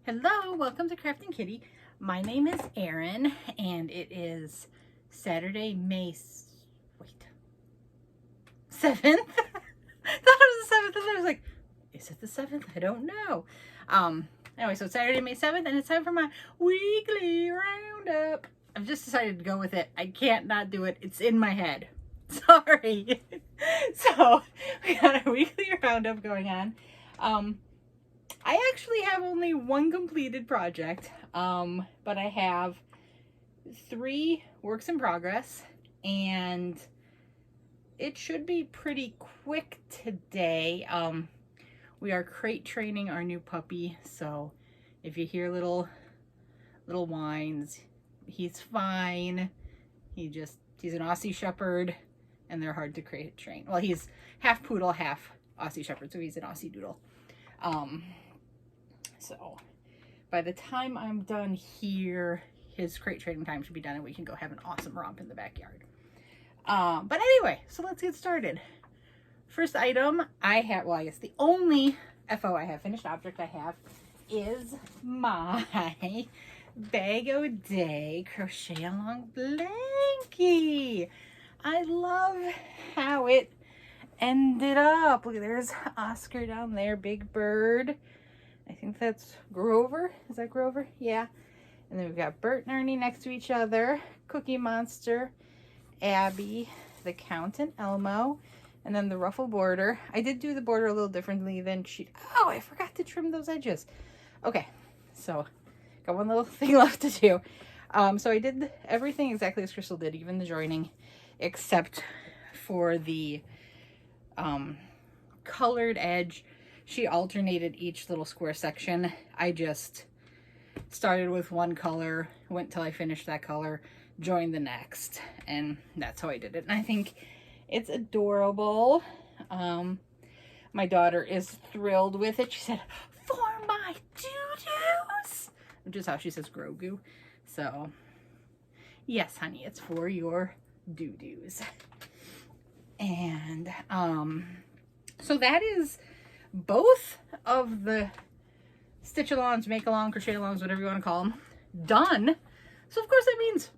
Hello, welcome to Crafting Kitty. My name is Erin, and it is Saturday, May 7th. I thought it was the 7th, and I was like, is it the 7th? I don't know. Anyway, so it's Saturday, May 7th, and it's time for my weekly roundup. I've just decided to go with it. I can't not do it. It's in my head. Sorry. So, we got a weekly roundup going on. I actually have only one completed project, but I have 3 works in progress, and it should be pretty quick today. We are crate training our new puppy, so if you hear little whines, he's fine. He's an Aussie Shepherd, and they're hard to crate train. Well, he's half poodle, half Aussie Shepherd, so he's an Aussie Doodle. So by the time I'm done here, his crate training time should be done and we can go have an awesome romp in the backyard. But anyway, so let's get started. First item I have, well, I guess the only FO I have, finished object I have, is my BagODay Crochet Along Blankie. I love how it ended up. Look, there's Oscar down there, big bird. I think that's Grover. Is that Grover? Yeah. And then we've got Bert and Ernie next to each other. Cookie Monster, Abby, the Count, and Elmo. And then the ruffle border. I did do the border a little differently than she... Oh, I forgot to trim those edges. Okay, so got one little thing left to do. So I did everything exactly as Crystal did, even the joining, except for the colored edge. She alternated each little square section. I just started with one color, went till I finished that color, joined the next, and that's how I did it. And I think it's adorable. My daughter is thrilled with it. She said, "For my doo-doos," which is how she says Grogu. So yes, honey, it's for your doo-doos. And so that is both of the stitch alongs, make along, crochet alongs, whatever you want to call them, done. So of course that means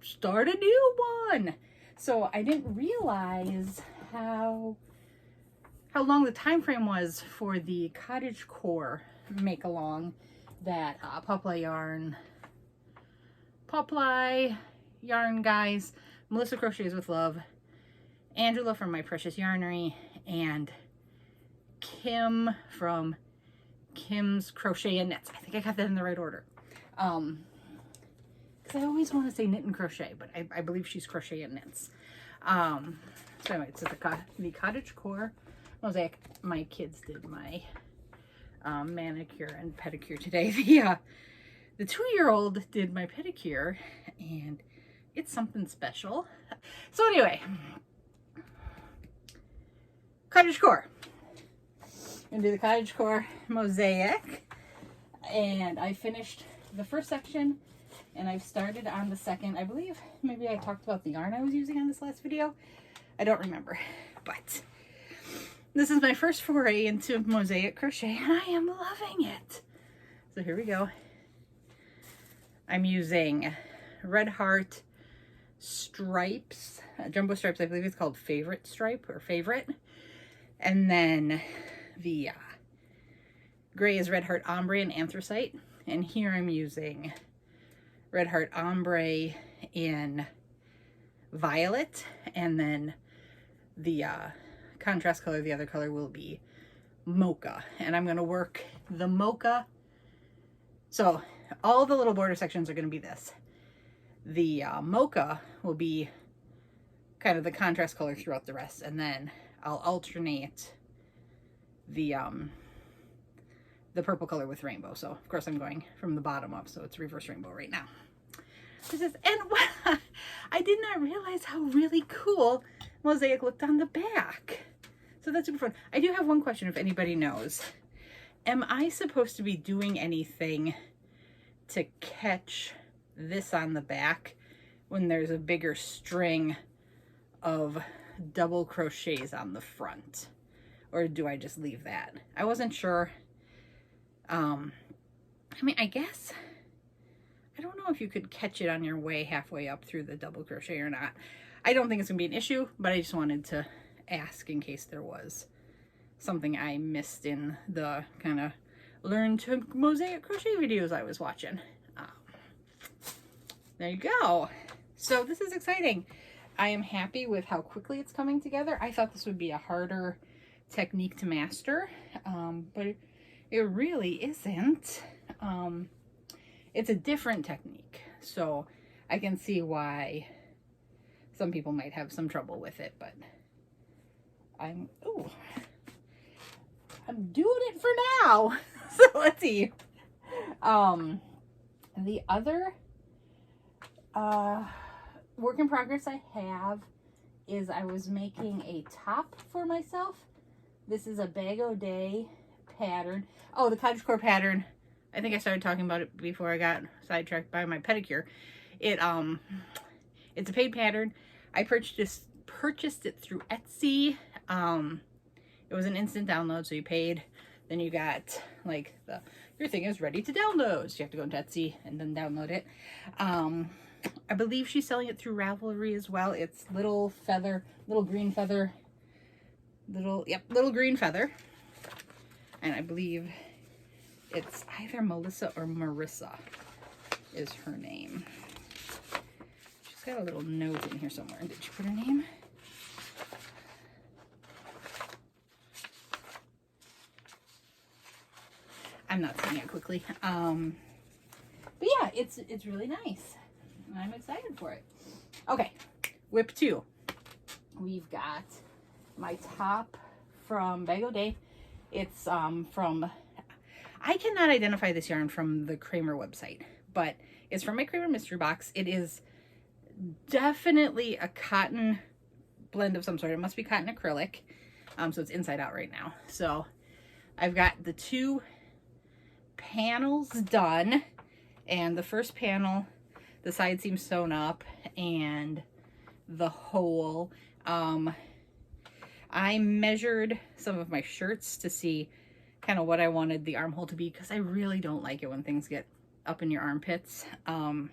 start a new one. So I didn't realize how long the time frame was for the Cottage Core make along that Paw Ply Guys, Melissa Crochets with Love, Angela from My Precious Yarnery, and Kim from Kim's Crochet and Knits. I think I got that in the right order. Because I always want to say knit and crochet, but I believe she's crochet and knits. So anyway, it's the Cottage Core Mosaic. My kids did my manicure and pedicure today. The 2-year-old did my pedicure, and it's something special. So anyway, Cottage Core. I'm gonna do the Cottage Core Mosaic, and I finished the first section and I've started on the second. I believe maybe I talked about the yarn I was using on this last video. I don't remember, but this is my first foray into Mosaic crochet and I am loving it. So here we go. I'm using Red Heart stripes, jumbo stripes. I believe it's called Favorite Stripe or Favorite. And then the gray is Red Heart Ombre and Anthracite. And here I'm using Red Heart Ombre in Violet. And then the contrast color, the other color will be Mocha. And I'm going to work the Mocha. So all the little border sections are going to be this. The Mocha will be kind of the contrast color throughout the rest. And then I'll alternate the purple color with rainbow. So of course I'm going from the bottom up, so it's reverse rainbow right now. And I did not realize how really cool Mosaic looked on the back. So that's super fun. I do have one question, if anybody knows. Am I supposed to be doing anything to catch this on the back when there's a bigger string of double crochets on the front? Or do I just leave that? I wasn't sure I mean, I guess, I don't know if you could catch it on your way halfway up through the double crochet or not. I don't think it's gonna be an issue, but I just wanted to ask in case there was something I missed in the kind of learn to mosaic crochet videos I was watching. There you go. So this is exciting. I am happy with how quickly it's coming together. I thought this would be a harder technique to master, but it really isn't. It's a different technique, so I can see why some people might have some trouble with it, but I'm doing it for now. So let's see. The other work in progress I have is I was making a top for myself. This is a BagODay pattern. Oh, the Cottage Core pattern. I think I started talking about it before I got sidetracked by my pedicure. It's a paid pattern. I purchased it through Etsy. It was an instant download, so you paid. Then you got like your thing is ready to download. So you have to go into Etsy and then download it. I believe she's selling it through Ravelry as well. It's little green feather. Little green feather. And I believe it's either Melissa or Marissa is her name. She's got a little note in here somewhere. Did she put her name? I'm not seeing it quickly. But yeah, it's really nice. I'm excited for it. Okay, whip 2. We've got my top from BagODay. It's from, I cannot identify this yarn from the Kramer website, but it's from my Kramer mystery box. It is definitely a cotton blend of some sort. It must be cotton acrylic. So it's inside out right now. So I've got the 2 panels done, and the first panel, the side seam sewn up, and the hole. I measured some of my shirts to see kind of what I wanted the armhole to be, because I really don't like it when things get up in your armpits. So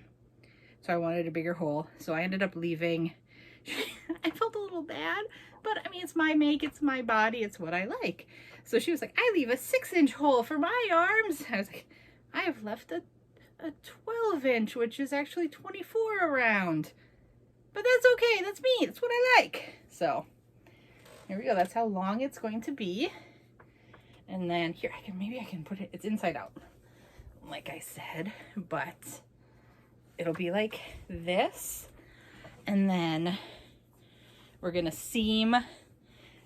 I wanted a bigger hole, so I ended up leaving. I felt a little bad, but I mean, it's my make, it's my body, it's what I like. So she was like, I leave a 6-inch hole for my arms. I was like, I have left a 12-inch, which is actually 24 around. But that's okay, that's me, that's what I like. So here we go, that's how long it's going to be. And then here, maybe I can put it, it's inside out, like I said, but it'll be like this. And then we're gonna seam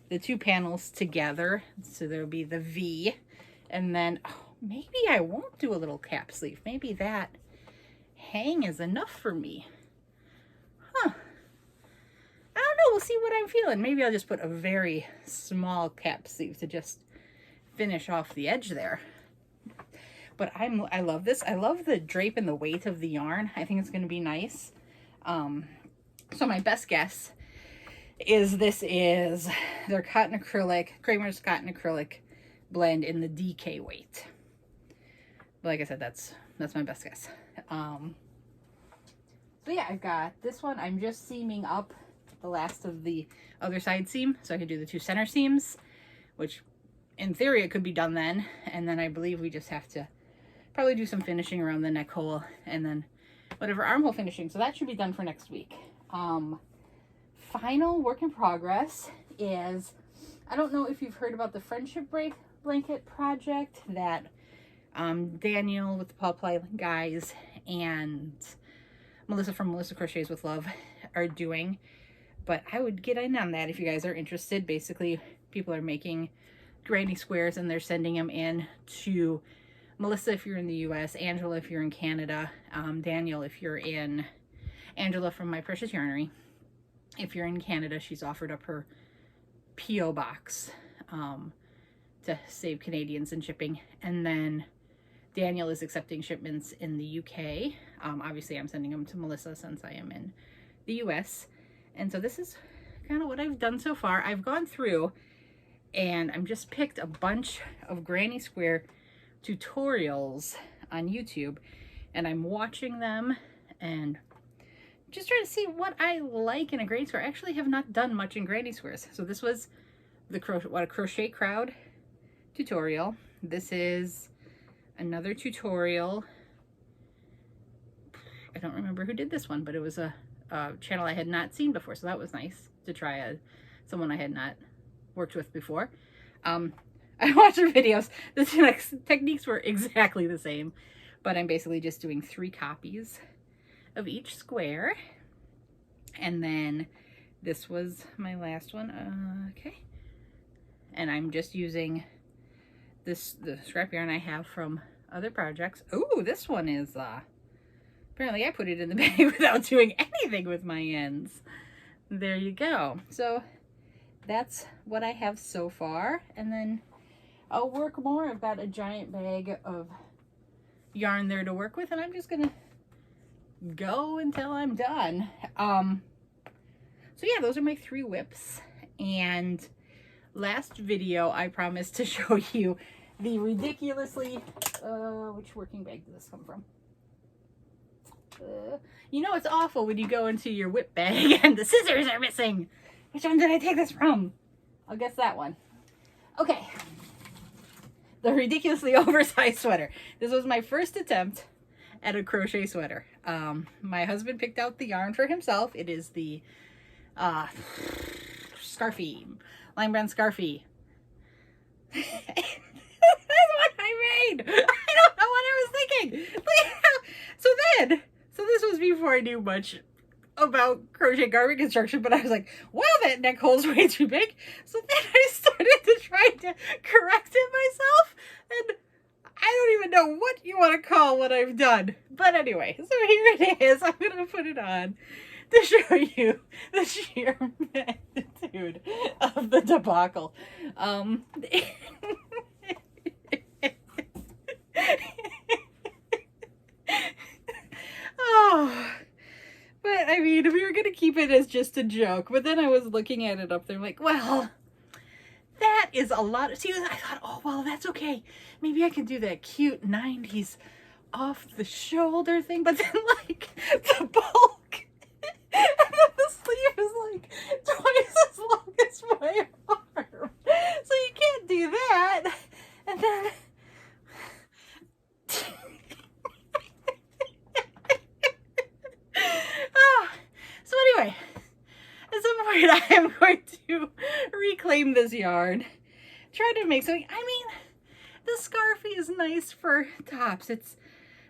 the 2 panels together. So there'll be the V, and then maybe I won't do a little cap sleeve. Maybe that hang is enough for me. Huh. I don't know, we'll see what I'm feeling. Maybe I'll just put a very small cap sleeve to just finish off the edge there. But I love this. I love the drape and the weight of the yarn. I think it's gonna be nice. So my best guess is this is their cotton acrylic, Kramer's cotton acrylic blend in the DK weight. But like I said, that's my best guess. So yeah, I've got this one. I'm just seaming up the last of the other side seam so I can do the 2 center seams, which in theory it could be done then. And then I believe we just have to probably do some finishing around the neck hole and then whatever armhole finishing. So that should be done for next week. Final work in progress is, I don't know if you've heard about the friendship blanket project that Daniel with the Paw Ply Guys and Melissa from Melissa Crochets with Love are doing, but I would get in on that if you guys are interested. Basically, people are making granny squares and they're sending them in to Melissa if you're in the US, Angela if you're in Canada, Daniel if you're in, Angela from My Precious Yarnery. If you're in Canada, she's offered up her P.O. box to save Canadians in shipping. And then Daniel is accepting shipments in the UK. Obviously, I'm sending them to Melissa since I am in the US. And so this is kind of what I've done so far. I've gone through and I've just picked a bunch of granny square tutorials on YouTube, and I'm watching them and just trying to see what I like in a granny square. I actually have not done much in granny squares. So this was the crochet crowd tutorial. This is another tutorial. I don't remember who did this one, but it was a channel I had not seen before, so that was nice to try someone I had not worked with before. I watched her videos. The techniques were exactly the same, but I'm basically just doing 3 copies of each square. And then this was my last one. Okay. And I'm just using the scrap yarn I have from other projects. Ooh, this one is, apparently I put it in the bag without doing anything with my ends. There you go. So that's what I have so far. And then I'll work more. I've got a giant bag of yarn there to work with, and I'm just gonna go until I'm done. So yeah, those are my 3 whips. And last video I promised to show you the ridiculously which working bag did this come from? You know it's awful when you go into your whip bag and the scissors are missing. Which one did I take this from? I'll guess that one. Okay. The ridiculously oversized sweater. This was my first attempt at a crochet sweater. My husband picked out the yarn for himself. It is the Scarfie, Lime Brand Scarfie. That's what I made. I don't know what I was thinking. So this was before I knew much about crochet garment construction, but I was like, wow, that neck hole's way too big. So then I started to try to correct it myself, and I don't even know what you want to call what I've done. But anyway, so here it is. I'm going to put it on to show you the sheer magnitude of the debacle. Oh, but I mean, we were going to keep it as just a joke, but then I was looking at it up there like, well, that is a lot. See, I thought, oh, well, that's okay. Maybe I can do that cute 90s off the shoulder thing, but then like the bulk and then the sleeve is like twice as long as my arm. So you can't do that. And then so anyway, at some point I am going to reclaim this yarn, try to make something. I mean, the Scarfie is nice for tops. It's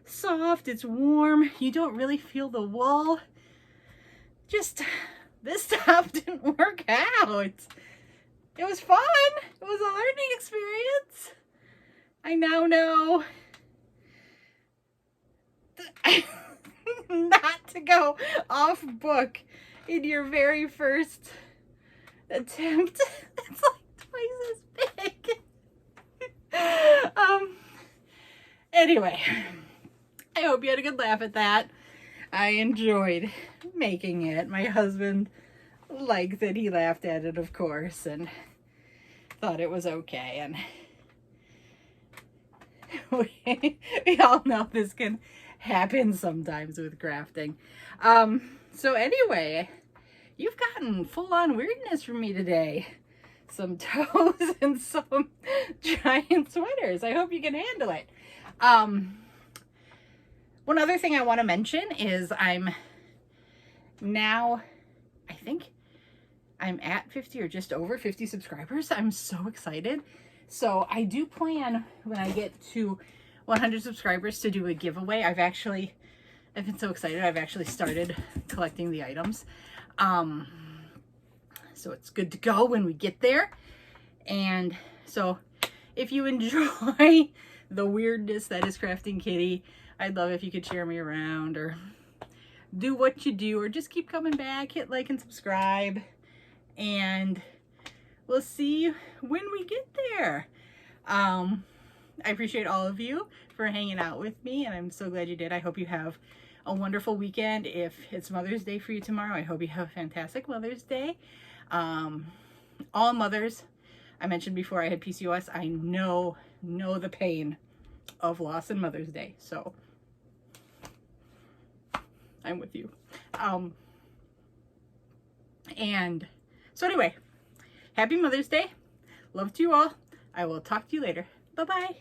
soft, it's warm, you don't really feel the wool. Just, this top didn't work out. It was fun. It was a learning experience. I now know not to go off book in your very first attempt. It's like twice as big. Anyway, I hope you had a good laugh at that. I enjoyed making it. My husband liked it. He laughed at it, of course, and thought it was okay. And we all know this can happen sometimes with crafting. So anyway, you've gotten full-on weirdness from me today. Some toes and some giant sweaters. I hope you can handle it. One other thing I want to mention is I'm now, I think I'm at 50 or just over 50 subscribers. I'm so excited. So I do plan when I get to 100 subscribers to do a giveaway. I've been so excited. I've actually started collecting the items. So it's good to go when we get there. And so if you enjoy the weirdness that is Crafting Kitty, I'd love if you could share me around or do what you do, or just keep coming back, hit like and subscribe, and we'll see you when we get there. I appreciate all of you for hanging out with me, and I'm so glad you did. I hope you have a wonderful weekend. If it's Mother's Day for you tomorrow, I hope you have a fantastic Mother's Day. All mothers, I mentioned before I had PCOS, I know the pain of loss and Mother's Day. So I'm with you. And so anyway, happy Mother's Day. Love to you all. I will talk to you later. Bye-bye.